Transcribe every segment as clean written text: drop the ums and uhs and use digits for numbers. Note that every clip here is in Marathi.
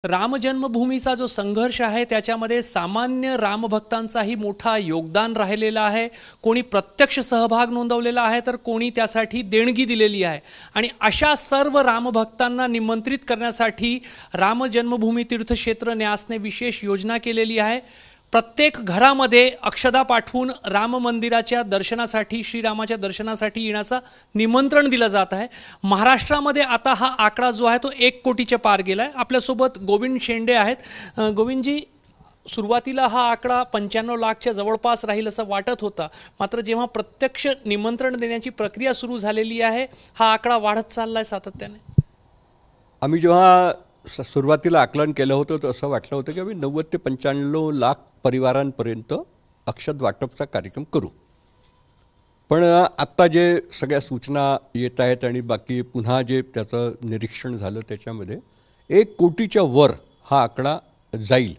राम जन्मभूमीचा जो संघर्ष आहे त्याच्यामध्ये सामान्य रामभक्तांचाही मोठा योगदान राहिलेला आहे। कोणी प्रत्यक्ष सहभाग नोंदवलेला आहे तर कोणी त्यासाठी देणगी दिलेली आहे आणि अशा सर्व रामभक्तांना निमंत्रित करण्यासाठी राम जन्मभूमी तीर्थक्षेत्र न्यासने विशेष योजना केलेली आहे। प्रत्येक घरामध्ये अक्षदा पाठवून राम मंदिराच्या दर्शनासाठी श्रीरामाच्या दर्शनासाठी येण्याचा निमंत्रण दिलं जात आहे। महाराष्ट्रामध्ये आता हा आकडा जो आहे तो 1 कोटीच्या पार गेलाय। आपल्या सोबत गोविंद शेंडे आहेत। गोविंदजी, सुरुवातीला हा आकडा 95 लाखच्या जवळपास राहील असं वाटत होता, मात्र जेव्हा प्रत्यक्ष निमंत्रण देण्याची प्रक्रिया सुरू झालेली आहे हा आकडा वाढत चाललाय सातत्याने। आम्ही जेव्हा सुरुवातीला आकलन केलं होतं तर असं वाटलं होतं की आम्ही 90 ते 95 लाख परिवारांपर्यंत अक्षद वाटपचा कार्यक्रम करू। पण आत्ता जे सगळ्या सूचना येत आहेत आणि बाकी पुन्हा जे त्याचं निरीक्षण झालं त्याच्यामध्ये 1 कोटीच्या वर हा आकडा जाईल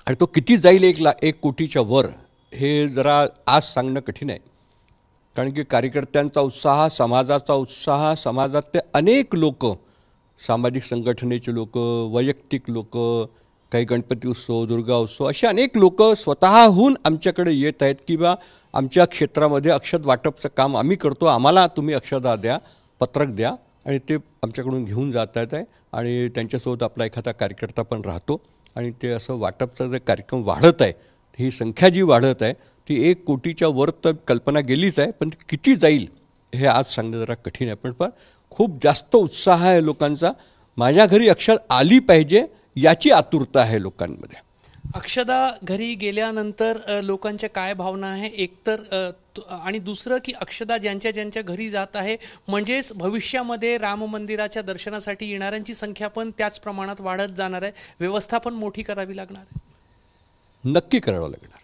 आणि तो किती जाईल 1 कोटीच्या वर हे जरा आज सांगणं कठीण आहे। कारण की कार्यकर्त्यांचा उत्साह, समाजाचा उत्साह, समाजातले अनेक लोक, सामाजिक संघटनेचे लोक, वैयक्तिक लोक, काही गणपती उत्सव, दुर्गा उत्सव असे अनेक लोक स्वतःहून आमच्याकडे येत आहेत की बा आमच्या क्षेत्रामध्ये अक्षद वाटपचं काम आम्ही करतो, आम्हाला तुम्ही अक्षदा द्या, पत्रक द्या, आणि ते आमच्याकडून घेऊन जात आहेत आणि त्यांच्यासोबत आपला एखादा कार्यकर्ता पण राहतो आणि ते असं वाटपचा जे कार्यक्रम वाढत आहे, ही संख्या जी वाढत आहे ती 1 कोटीच्या वर तर कल्पना गेलीच आहे, पण किती जाईल हे आज सांगणं जरा कठीण आहे। पण खूप जास्त उत्साह आहे लोकांचा, माझ्या घरी अक्षद आली पाहिजे याची आतुरता आहे लोकांमध्ये। अक्षदा घरी गेल्यानंतर लोकांच्या काय भावना आहे एकतर, आणि दुसरं की अक्षदा ज्यांच्या ज्यांच्या घरी जात आहे म्हणजेच भविष्यामध्ये राम मंदिराच्या दर्शनासाठी येणाऱ्यांची संख्या पण त्याच प्रमाणात वाढत जाणार आहे, व्यवस्था पण मोठी करावी लागणार आहे। नक्की करावं लागणार।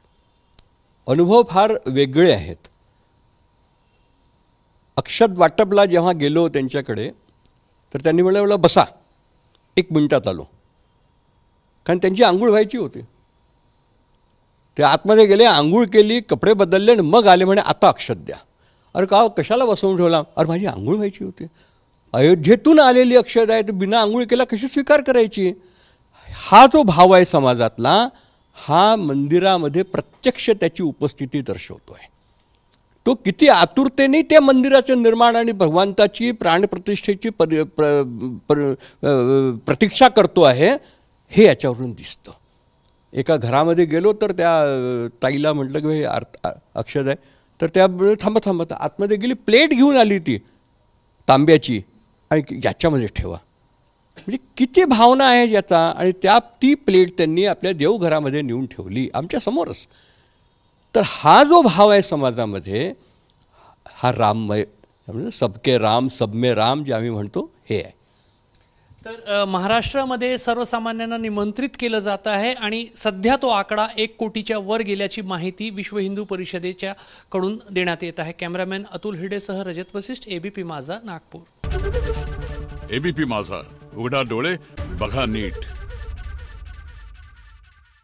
अनुभव फार वेगळे आहेत। अक्षद वाटपला जेव्हा गेलो त्यांच्याकडे तर त्यांनी मला बसा, 1 मिनिटात आलो, कारण त्यांची आंघोळ व्हायची होती। ते आतमध्ये गेले, आंघोळ केली, कपडे बदलले आणि मग आले, म्हणे आता अक्षद द्या। अरे का कशाला बसवून ठेवला? अरे माझी आंघोळ व्हायची होती, अयोध्येतून आलेली अक्षद आहे, तर बिना आंघोळ केला कशी स्वीकार करायची? हा जो भाव आहे समाजातला, हा मंदिरामध्ये प्रत्यक्ष त्याची उपस्थिती दर्शवतो आहे। तो किती आतुरतेने त्या मंदिराचं निर्माण आणि भगवंताची प्राणप्रतिष्ठेची प्रतीक्षा करतो आहे हे याच्यावरून दिसतं। एका घरामध्ये गेलो तर त्या ताईला म्हटलं की हे अक्षद आहे, तर त्या थांबत आतमध्ये गेली, प्लेट घेऊन आली ती तांब्याची आणि याच्यामध्ये ठेवा। म्हणजे किती भावना आहे याचा, आणि ती प्लेट त्यांनी आपल्या देवघरामध्ये नेऊन ठेवली आमच्या समोरच। तर हा जो भाव आहे समाजामध्ये, हा राममय, सबके राम सब में राम जे आम्ही म्हणतो हे आहे। तर महाराष्ट्रामध्ये सर्वसामान्यांना निमंत्रित केलं जात आहे आणि सध्या तो आकडा 1 कोटीच्या वर गेल्याची माहिती विश्व हिंदू परिषदेच्या कडून देण्यात येत आहे। कॅमेरामॅन अतुल हिडेसह रजत वशिष्ठ, एबीपी माझा, नागपूर। एबीपी माझा, उघडा डोळे बघा नीट।